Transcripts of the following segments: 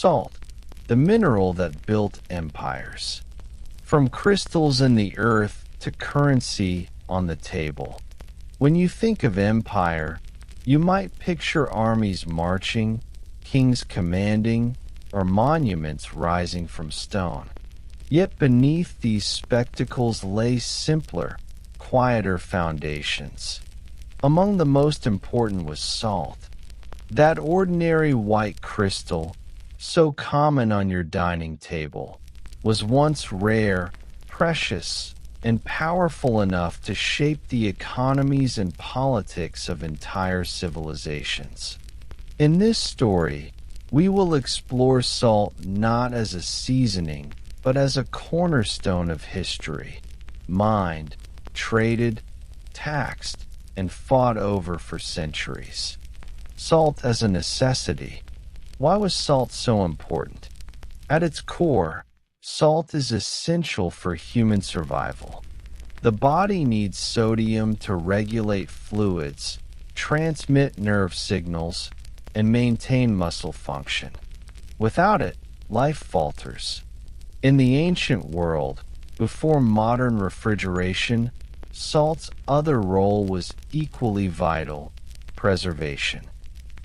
Salt, the mineral that built empires. From crystals in the earth to currency on the table. When you think of empire, you might picture armies marching, kings commanding, or monuments rising from stone. Yet beneath these spectacles lay simpler, quieter foundations. Among the most important was salt. That ordinary white crystal, so common on your dining table, was once rare, precious, and powerful enough to shape the economies and politics of entire civilizations. In this story, we will explore salt not as a seasoning, but as a cornerstone of history, mined, traded, taxed, and fought over for centuries. Salt as a necessity. Why was salt so important? At its core, salt is essential for human survival. The body needs sodium to regulate fluids, transmit nerve signals, and maintain muscle function. Without it, life falters. In the ancient world, before modern refrigeration, salt's other role was equally vital: preservation.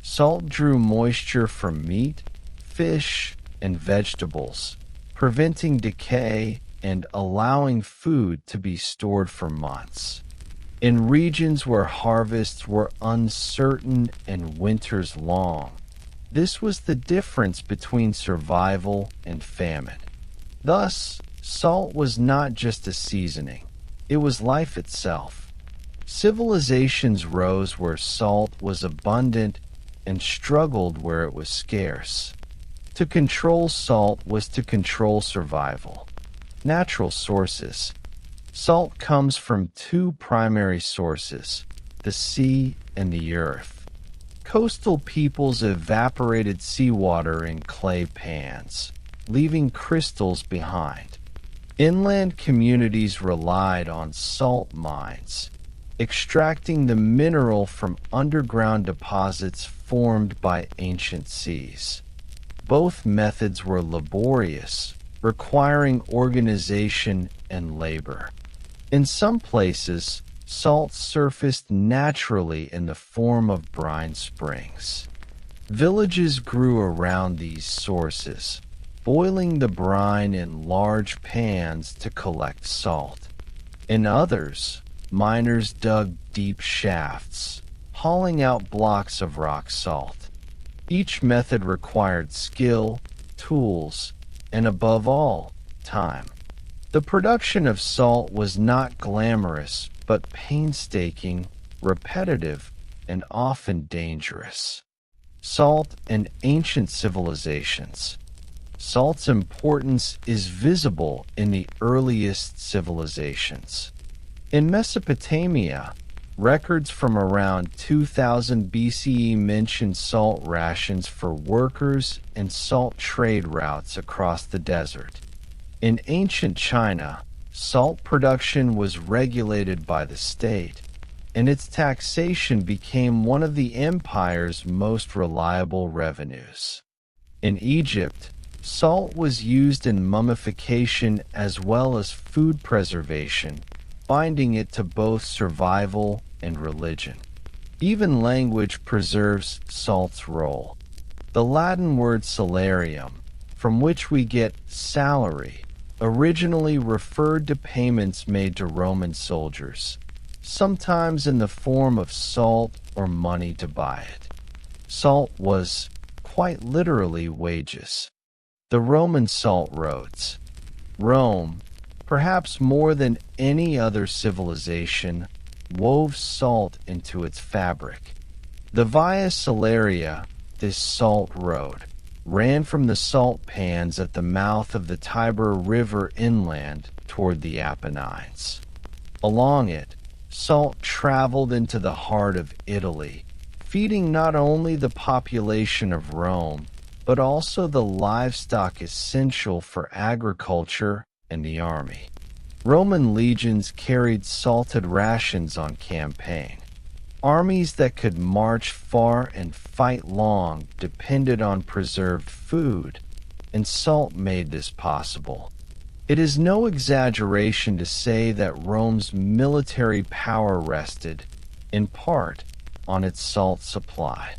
Salt drew moisture from meat, fish, and vegetables, preventing decay and allowing food to be stored for months. In regions where harvests were uncertain and winters long, this was the difference between survival and famine. Thus, salt was not just a seasoning, it was life itself. Civilizations rose where salt was abundant and struggled where it was scarce. To control salt was to control survival. Natural sources. Salt comes from two primary sources, the sea and the earth. Coastal peoples evaporated seawater in clay pans, leaving crystals behind. Inland communities relied on salt mines, extracting the mineral from underground deposits formed by ancient seas. Both methods were laborious, requiring organization and labor. In some places, salt surfaced naturally in the form of brine springs. Villages grew around these sources, boiling the brine in large pans to collect salt. In others, miners dug deep shafts, hauling out blocks of rock salt. Each method required skill, tools, and above all, time. The production of salt was not glamorous, but painstaking, repetitive, and often dangerous. Salt and ancient civilizations. Salt's importance is visible in the earliest civilizations. In Mesopotamia, records from around 2000 BCE mention salt rations for workers and salt trade routes across the desert. In ancient China, salt production was regulated by the state, and its taxation became one of the empire's most reliable revenues. In Egypt, salt was used in mummification as well as food preservation, binding it to both survival and religion. Even language preserves salt's role. The Latin word salarium, from which we get salary, originally referred to payments made to Roman soldiers, sometimes in the form of salt or money to buy it. Salt was, quite literally, wages. The Roman salt roads. Rome, perhaps more than any other civilization, wove salt into its fabric. The Via Salaria, this salt road, ran from the salt pans at the mouth of the Tiber River inland toward the Apennines. Along it, salt traveled into the heart of Italy, feeding not only the population of Rome, but also the livestock essential for agriculture and the army. Roman legions carried salted rations on campaign. Armies that could march far and fight long depended on preserved food, and salt made this possible. It is no exaggeration to say that Rome's military power rested, in part, on its salt supply.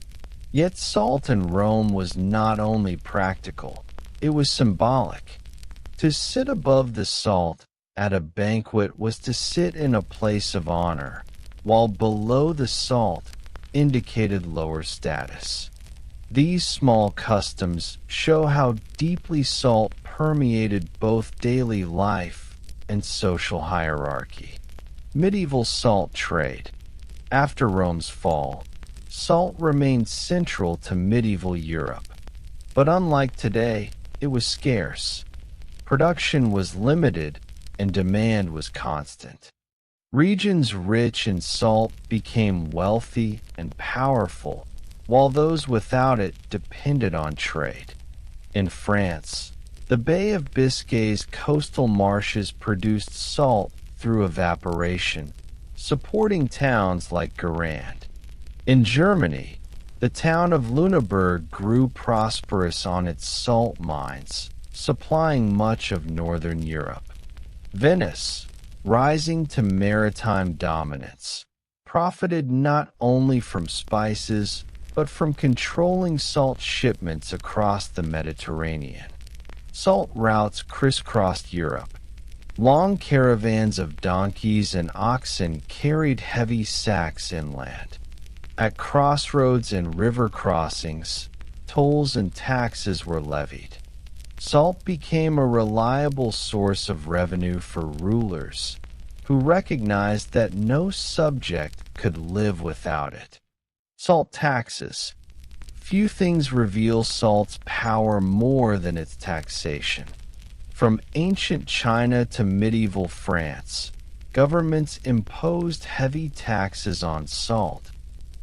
Yet salt in Rome was not only practical, it was symbolic. To sit above the salt at a banquet was to sit in a place of honor, while below the salt indicated lower status. These small customs show how deeply salt permeated both daily life and social hierarchy. Medieval salt trade. After Rome's fall, salt remained central to medieval Europe. But unlike today, it was scarce. Production was limited and demand was constant. Regions rich in salt became wealthy and powerful, while those without it depended on trade. In France, the Bay of Biscay's coastal marshes produced salt through evaporation, supporting towns like Guernsey. In Germany, the town of Lüneburg grew prosperous on its salt mines, supplying much of northern Europe. Venice, rising to maritime dominance, profited not only from spices, but from controlling salt shipments across the Mediterranean. Salt routes crisscrossed Europe. Long caravans of donkeys and oxen carried heavy sacks inland. At crossroads and river crossings, tolls and taxes were levied. Salt became a reliable source of revenue for rulers, who recognized that no subject could live without it. Salt taxes. Few things reveal salt's power more than its taxation. From ancient China to medieval France, governments imposed heavy taxes on salt,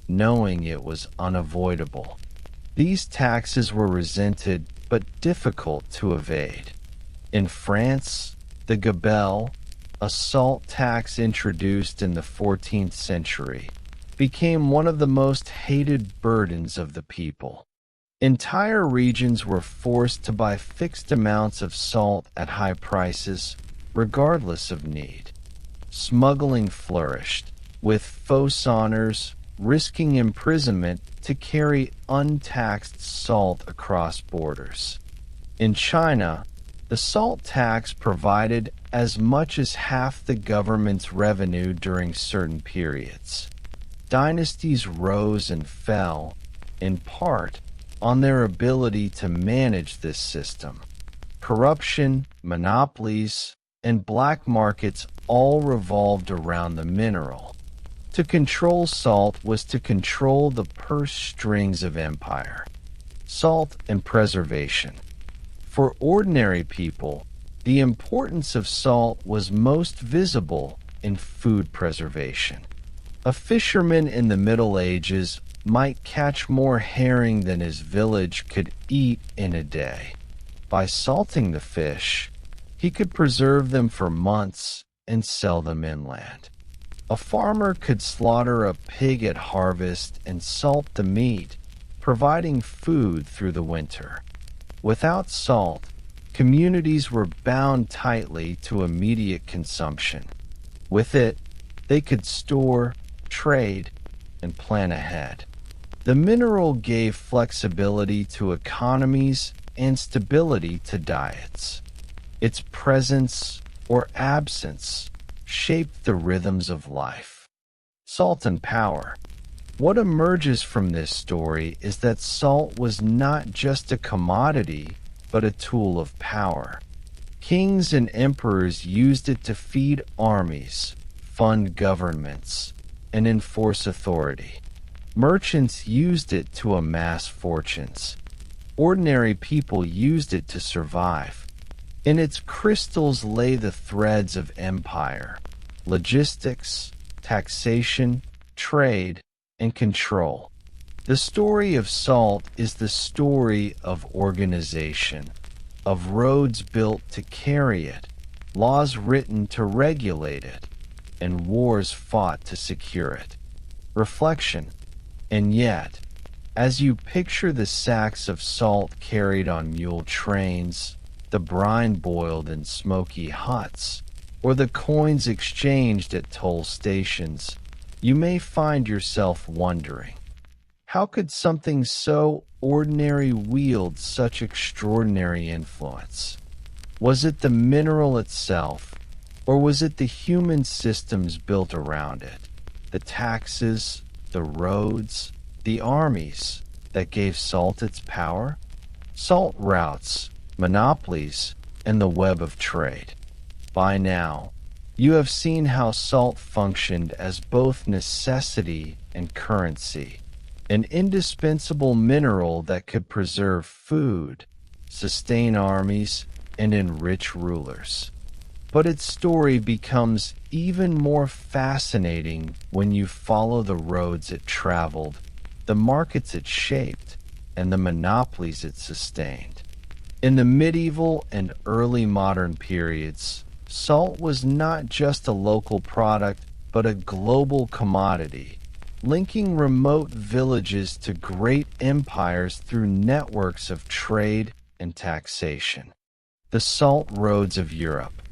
knowing it was unavoidable. These taxes were resented but difficult to evade. In France, the gabelle, a salt tax introduced in the 14th century, became one of the most hated burdens of the people. Entire regions were forced to buy fixed amounts of salt at high prices, regardless of need. Smuggling flourished, with faux-sonneurs risking imprisonment to carry untaxed salt across borders. In China, the salt tax provided as much as half the government's revenue during certain periods. Dynasties rose and fell, in part, on their ability to manage this system. Corruption, monopolies, and black markets all revolved around the mineral. To control salt was to control the purse strings of empire. Salt and preservation. For ordinary people, the importance of salt was most visible in food preservation. A fisherman in the Middle Ages might catch more herring than his village could eat in a day. By salting the fish, he could preserve them for months and sell them inland. A farmer could slaughter a pig at harvest and salt the meat, providing food through the winter. Without salt, communities were bound tightly to immediate consumption. With it, they could store, trade, and plan ahead. The mineral gave flexibility to economies and stability to diets. Its presence or absence shaped the rhythms of life. Salt and power. What emerges from this story is that salt was not just a commodity, but a tool of power. Kings and emperors used it to feed armies, fund governments, and enforce authority. Merchants used it to amass fortunes. Ordinary people used it to survive. In its crystals lay the threads of empire, logistics, taxation, trade, and control. The story of salt is the story of organization, of roads built to carry it, laws written to regulate it, and wars fought to secure it. Reflection. And yet, As you picture the sacks of salt carried on mule trains, the brine boiled in smoky huts, or the coins exchanged at toll stations, you may find yourself wondering, how could something so ordinary wield such extraordinary influence? Was it the mineral itself, or was it the human systems built around it, the taxes, the roads, the armies that gave salt its power? Salt routes, monopolies, and the web of trade. By now, you have seen how salt functioned as both necessity and currency, an indispensable mineral that could preserve food, sustain armies, and enrich rulers. But its story becomes even more fascinating when you follow the roads it traveled, the markets it shaped, and the monopolies it sustained. In the medieval and early modern periods, salt was not just a local product, but a global commodity, linking remote villages to great empires through networks of trade and taxation. The salt roads of Europe.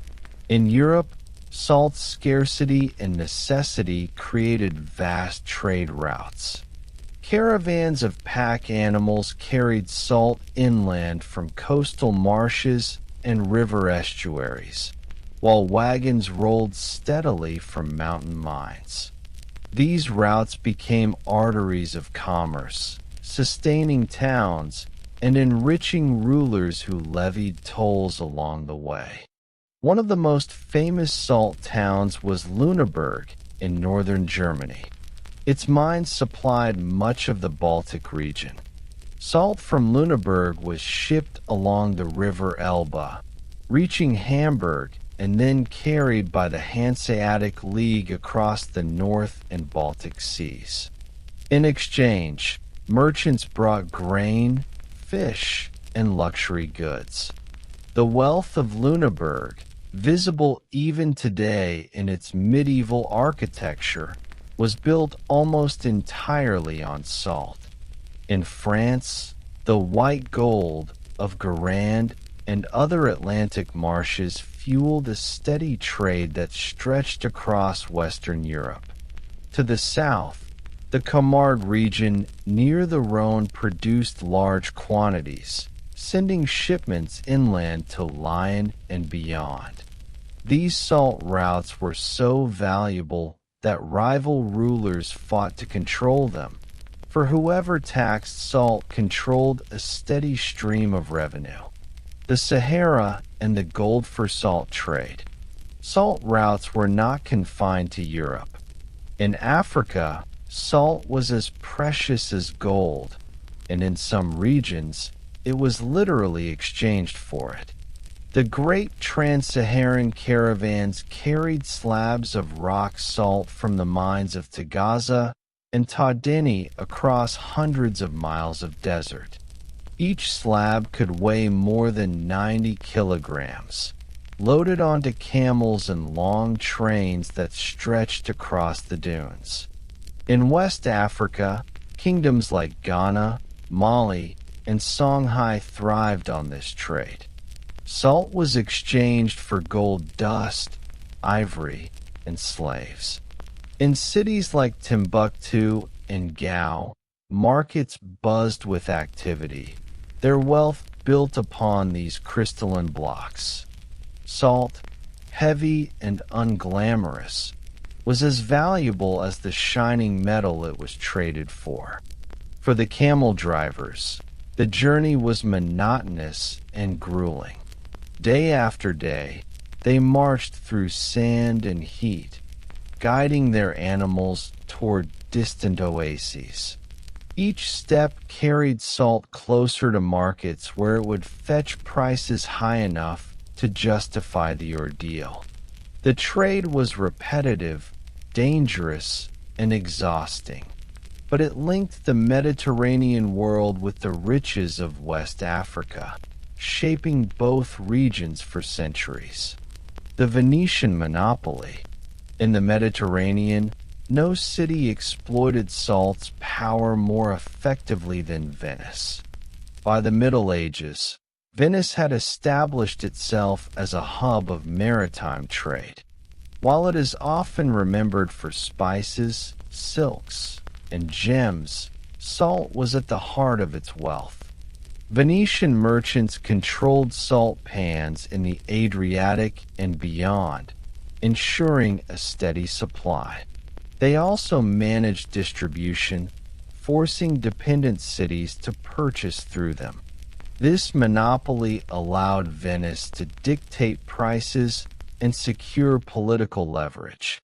In Europe, salt's scarcity and necessity created vast trade routes. Caravans of pack animals carried salt inland from coastal marshes and river estuaries, while wagons rolled steadily from mountain mines. These routes became arteries of commerce, sustaining towns and enriching rulers who levied tolls along the way. One of the most famous salt towns was Lüneburg in northern Germany. Its mines supplied much of the Baltic region. Salt from Lüneburg was shipped along the river Elbe, reaching Hamburg and then carried by the Hanseatic League across the North and Baltic seas. In exchange, merchants brought grain, fish, and luxury goods. The wealth of Lüneburg, visible even today in its medieval architecture, was built almost entirely on salt. In France, the white gold of Guérande and other Atlantic marshes fueled a steady trade that stretched across Western Europe. To the south, the Camargue region near the Rhone produced large quantities, sending shipments inland to Lyon and beyond. These salt routes were so valuable that rival rulers fought to control them, for whoever taxed salt controlled a steady stream of revenue. The Sahara and the gold for salt trade. Salt routes were not confined to Europe. In Africa, salt was as precious as gold, and in some regions, it was literally exchanged for it. The great trans-Saharan caravans carried slabs of rock salt from the mines of Tagaza and Tadini across hundreds of miles of desert. Each slab could weigh more than 90 kilograms, loaded onto camels and long trains that stretched across the dunes. In West Africa, kingdoms like Ghana, Mali, and Songhai thrived on this trade. Salt was exchanged for gold dust, ivory, and slaves. In cities like Timbuktu and Gao, markets buzzed with activity, their wealth built upon these crystalline blocks. Salt, heavy and unglamorous, was as valuable as the shining metal it was traded for. For the camel drivers, the journey was monotonous and grueling. Day after day, they marched through sand and heat, guiding their animals toward distant oases. Each step carried salt closer to markets where it would fetch prices high enough to justify the ordeal. The trade was repetitive, dangerous, and exhausting, but it linked the Mediterranean world with the riches of West Africa, shaping both regions for centuries. The Venetian monopoly. In the Mediterranean, No city exploited salt's power more effectively than Venice. By the Middle Ages, Venice had established itself as a hub of maritime trade. While it is often remembered for spices, silks, and gems, salt was at the heart of its wealth. Venetian merchants controlled salt pans in the Adriatic and beyond, ensuring a steady supply. They also managed distribution, forcing dependent cities to purchase through them. This monopoly allowed Venice to dictate prices and secure political leverage.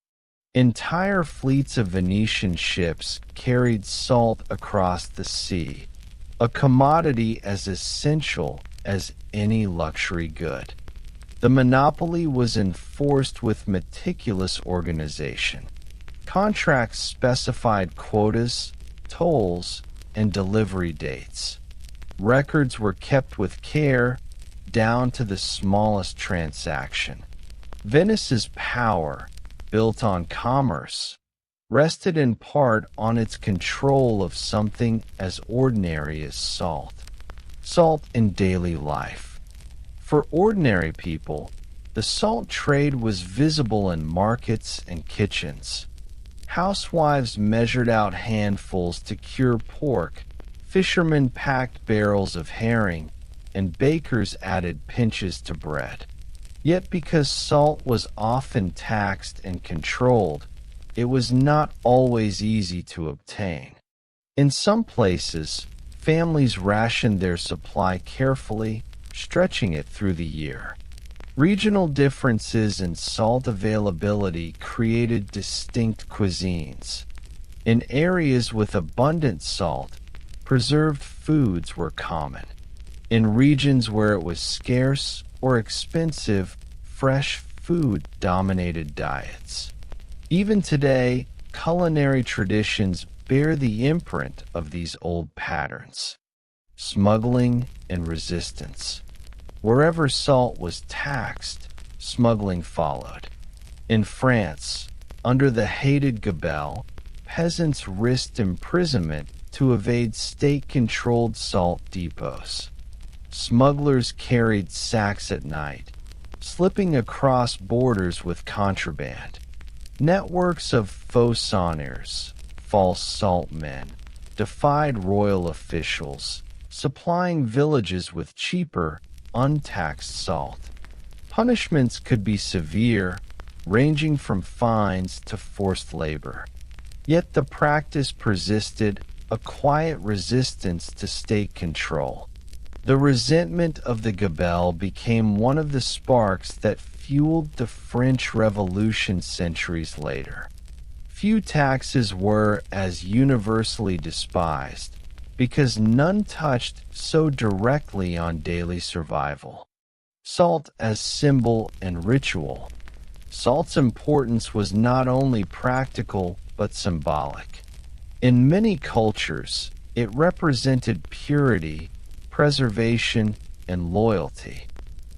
Entire fleets of Venetian ships carried salt across the sea, a commodity as essential as any luxury good. The monopoly was enforced with meticulous organization. Contracts specified quotas, tolls, and delivery dates. Records were kept with care, down to the smallest transaction. Venice's power, built on commerce, rested in part on its control of something as ordinary as salt. Salt in daily life. For ordinary people, the salt trade was visible in markets and kitchens. Housewives measured out handfuls to cure pork, fishermen packed barrels of herring, and bakers added pinches to bread. Yet because salt was often taxed and controlled, it was not always easy to obtain. In some places, families rationed their supply carefully, stretching it through the year. Regional differences in salt availability created distinct cuisines. In areas with abundant salt, preserved foods were common. In regions where it was scarce or expensive, fresh food dominated diets. Even today, culinary traditions bear the imprint of these old patterns. Smuggling and resistance. Wherever salt was taxed, smuggling followed. In France, under the hated gabelle, peasants risked imprisonment to evade state-controlled salt depots. Smugglers carried sacks at night, slipping across borders with contraband. Networks of faux-sonneurs, false salt men, defied royal officials, supplying villages with cheaper, untaxed salt. Punishments could be severe, ranging from fines to forced labor. Yet the practice persisted, a quiet resistance to state control. The resentment of the gabelle became one of the sparks that fueled the French Revolution centuries later. Few taxes were as universally despised, because none touched so directly on daily survival. Salt as symbol and ritual. Salt's importance was not only practical but symbolic. In many cultures, it represented purity, preservation, and loyalty.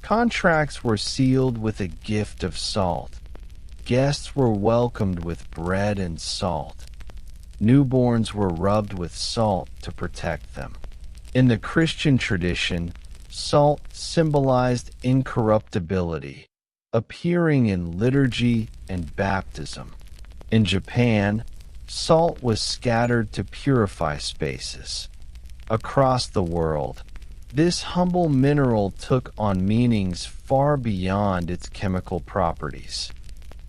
Contracts were sealed with a gift of salt. Guests were welcomed with bread and salt. Newborns were rubbed with salt to protect them. In the Christian tradition, salt symbolized incorruptibility, appearing in liturgy and baptism. In Japan, salt was scattered to purify spaces. Across the world, this humble mineral took on meanings far beyond its chemical properties.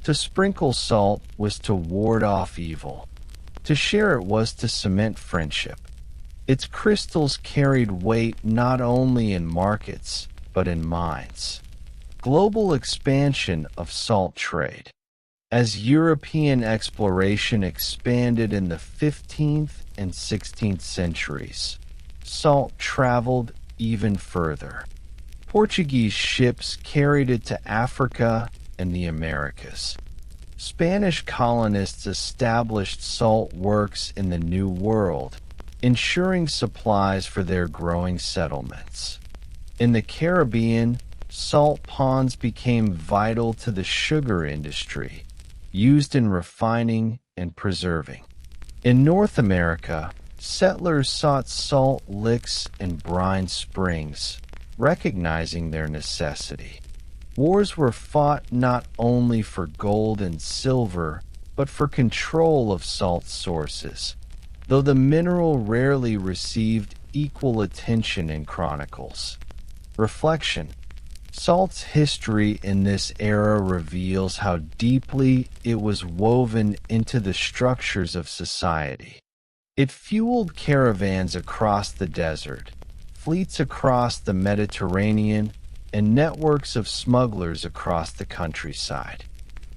To sprinkle salt was to ward off evil. To share it was to cement friendship. Its crystals carried weight not only in markets, but in minds. Global expansion of salt trade. As European exploration expanded in the 15th and 16th centuries, salt traveled even further. Portuguese ships carried it to Africa and the Americas. Spanish colonists established salt works in the New World, ensuring supplies for their growing settlements. In the Caribbean, salt ponds became vital to the sugar industry, used in refining and preserving. In North America, settlers sought salt licks and brine springs, recognizing their necessity. Wars were fought not only for gold and silver, but for control of salt sources, though the mineral rarely received equal attention in chronicles. Reflection. Salt's history in this era reveals how deeply it was woven into the structures of society. It fueled caravans across the desert, fleets across the Mediterranean, and networks of smugglers across the countryside.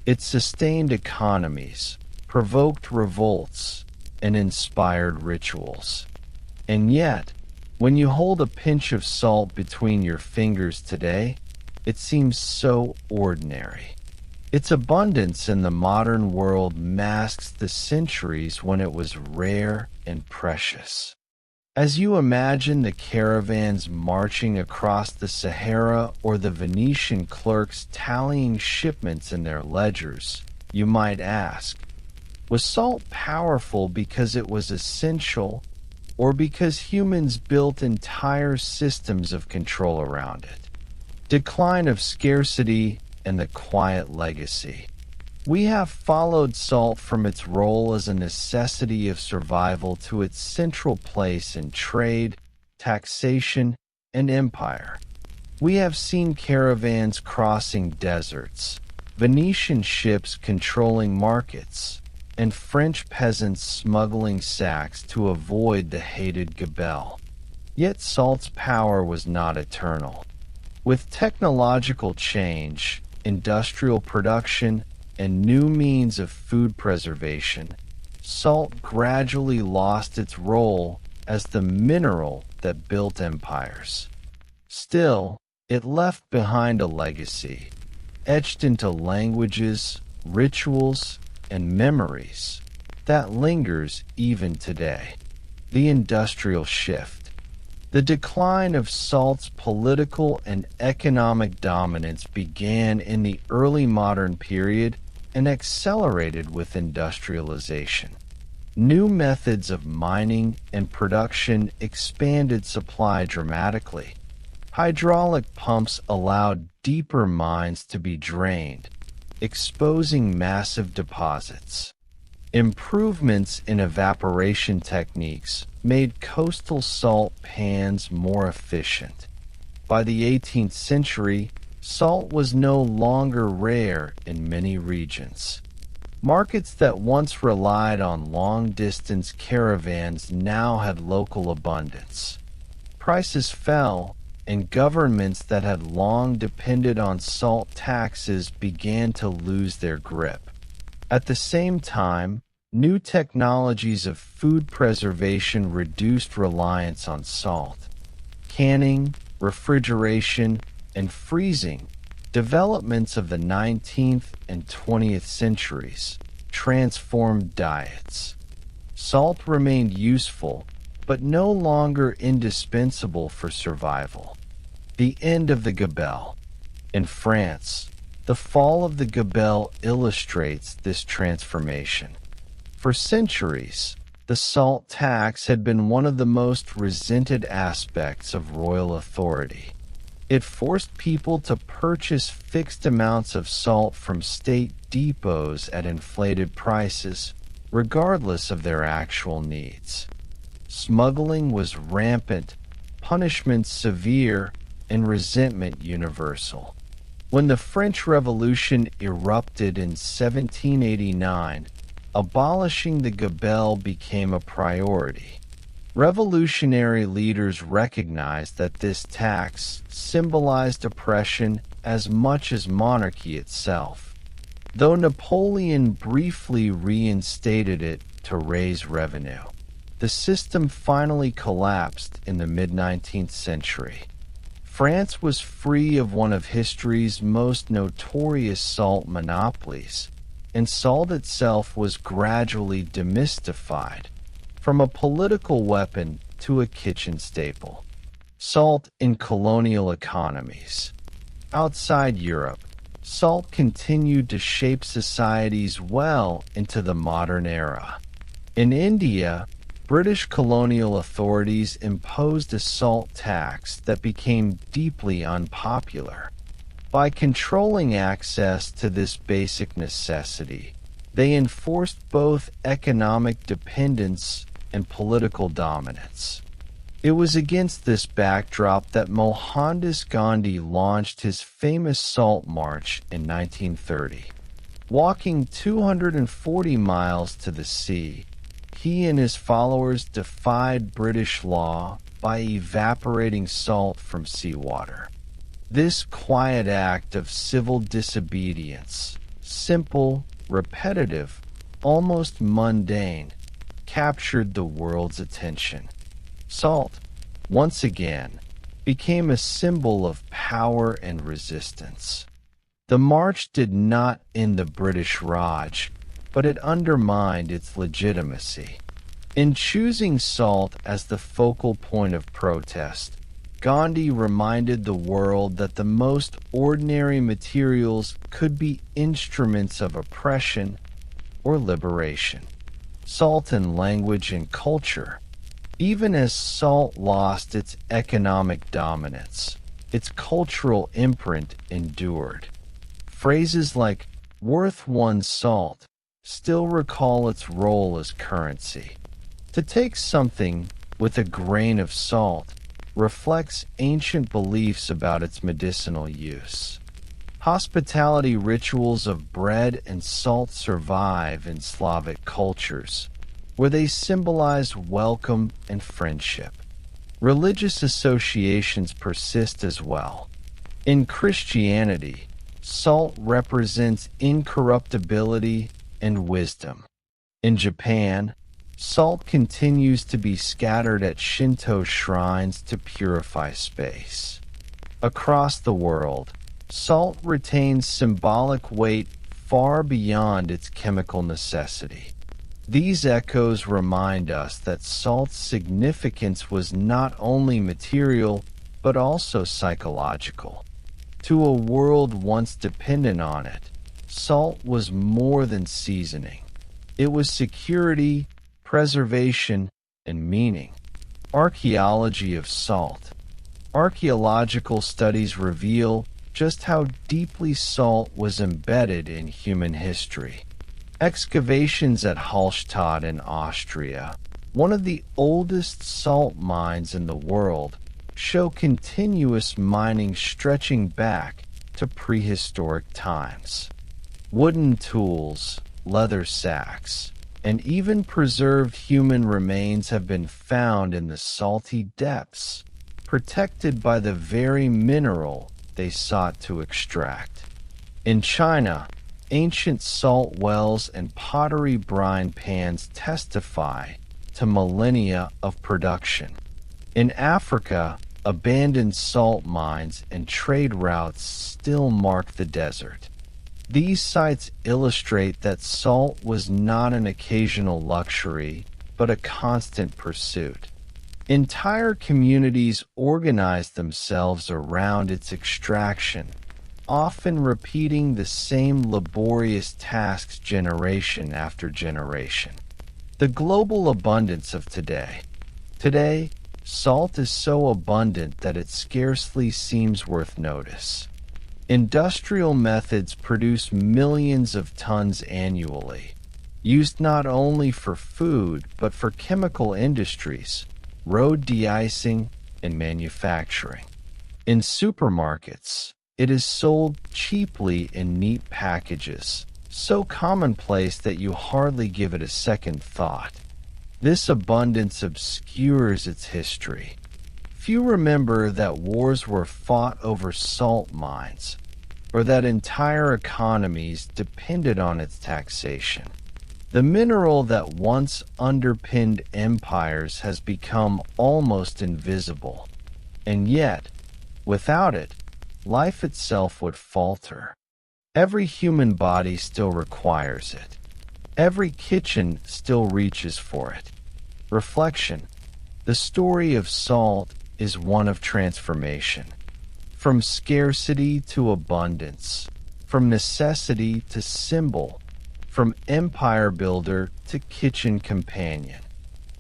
It sustained economies, provoked revolts, and inspired rituals. And yet, when you hold a pinch of salt between your fingers today, it seems so ordinary. Its abundance in the modern world masks the centuries when it was rare and precious. As you imagine the caravans marching across the Sahara or the Venetian clerks tallying shipments in their ledgers, you might ask, was salt powerful because it was essential, or because humans built entire systems of control around it? Decline of scarcity and the quiet legacy. We have followed salt from its role as a necessity of survival to its central place in trade, taxation, and empire. We have seen caravans crossing deserts, Venetian ships controlling markets, and French peasants smuggling sacks to avoid the hated gabelle. Yet salt's power was not eternal. With technological change, industrial production, and new means of food preservation, salt gradually lost its role as the mineral that built empires. Still, it left behind a legacy, etched into languages, rituals, and memories that lingers even today. The industrial shift. The decline of salt's political and economic dominance began in the early modern period and accelerated with industrialization. New methods of mining and production expanded supply dramatically. Hydraulic pumps allowed deeper mines to be drained, exposing massive deposits. Improvements in evaporation techniques made coastal salt pans more efficient. By the 18th century, salt was no longer rare in many regions. Markets that once relied on long-distance caravans now had local abundance. Prices fell, and governments that had long depended on salt taxes began to lose their grip. At the same time, new technologies of food preservation reduced reliance on salt. Canning, refrigeration, and freezing, developments of the 19th and 20th centuries, transformed diets. Salt remained useful, but no longer indispensable for survival. The end of the gabelle. In France, the fall of the gabelle illustrates this transformation. For centuries, the salt tax had been one of the most resented aspects of royal authority. It forced people to purchase fixed amounts of salt from state depots at inflated prices, regardless of their actual needs. Smuggling was rampant, punishments severe, and resentment universal. When the French Revolution erupted in 1789, abolishing the gabelle became a priority. Revolutionary leaders recognized that this tax symbolized oppression as much as monarchy itself, though Napoleon briefly reinstated it to raise revenue. The system finally collapsed in the mid-19th century. France was free of one of history's most notorious salt monopolies, and salt itself was gradually demystified, from a political weapon to a kitchen staple. Salt in colonial economies. Outside Europe, salt continued to shape societies well into the modern era. In India, British colonial authorities imposed a salt tax that became deeply unpopular. By controlling access to this basic necessity, they enforced both economic dependence and political dominance. It was against this backdrop that Mohandas Gandhi launched his famous Salt March in 1930. Walking 240 miles to the sea, he and his followers defied British law by evaporating salt from seawater. This quiet act of civil disobedience, simple, repetitive, almost mundane, captured the world's attention. Salt, once again, became a symbol of power and resistance. The march did not end the British Raj, but it undermined its legitimacy. In choosing salt as the focal point of protest, Gandhi reminded the world that the most ordinary materials could be instruments of oppression or liberation. Salt in language and culture. Even as salt lost its economic dominance, its cultural imprint endured. Phrases like "worth one salt" still recall its role as currency. To take something with a grain of salt reflects ancient beliefs about its medicinal use. Hospitality rituals of bread and salt survive in Slavic cultures, where they symbolize welcome and friendship. Religious associations persist as well. In Christianity, salt represents incorruptibility and wisdom. In Japan, salt continues to be scattered at Shinto shrines to purify space. Across the world, salt retains symbolic weight far beyond its chemical necessity. These echoes remind us that salt's significance was not only material, but also psychological. To a world once dependent on it, salt was more than seasoning. It was security, preservation, and meaning. Archaeology of salt. Archaeological studies reveal just how deeply salt was embedded in human history. Excavations at Hallstatt in Austria, one of the oldest salt mines in the world, show continuous mining stretching back to prehistoric times. Wooden tools, leather sacks, and even preserved human remains have been found in the salty depths, protected by the very mineral they sought to extract. In China, ancient salt wells and pottery brine pans testify to millennia of production. In Africa, abandoned salt mines and trade routes still mark the desert. These sites illustrate that salt was not an occasional luxury, but a constant pursuit. Entire communities organized themselves around its extraction, often repeating the same laborious tasks generation after generation. The global abundance of today. Today, salt is so abundant that it scarcely seems worth notice. Industrial methods produce millions of tons annually, used not only for food but for chemical industries, road de-icing, and manufacturing. In supermarkets, it is sold cheaply in neat packages, so commonplace that you hardly give it a second thought. This abundance obscures its history. Few remember that wars were fought over salt mines, or that entire economies depended on its taxation. The mineral that once underpinned empires has become almost invisible, and yet, without it, life itself would falter. Every human body still requires it. Every kitchen still reaches for it. Reflection. The story of salt is one of transformation. From scarcity to abundance, from necessity to symbol, from empire builder to kitchen companion.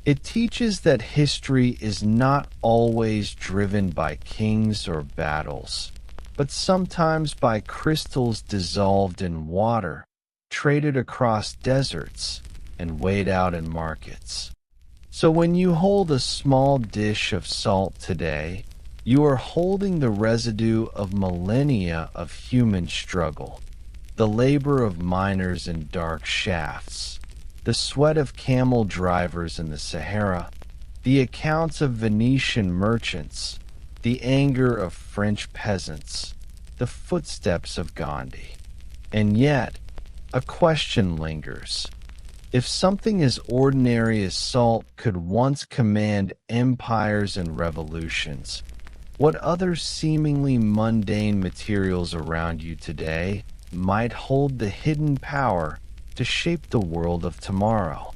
It teaches that history is not always driven by kings or battles, but sometimes by crystals dissolved in water, traded across deserts, and weighed out in markets. So when you hold a small dish of salt today, you are holding the residue of millennia of human struggle, the labor of miners in dark shafts, the sweat of camel drivers in the Sahara, the accounts of Venetian merchants, the anger of French peasants, the footsteps of Gandhi. And yet, a question lingers. If something as ordinary as salt could once command empires and revolutions, what other seemingly mundane materials around you today might hold the hidden power to shape the world of tomorrow?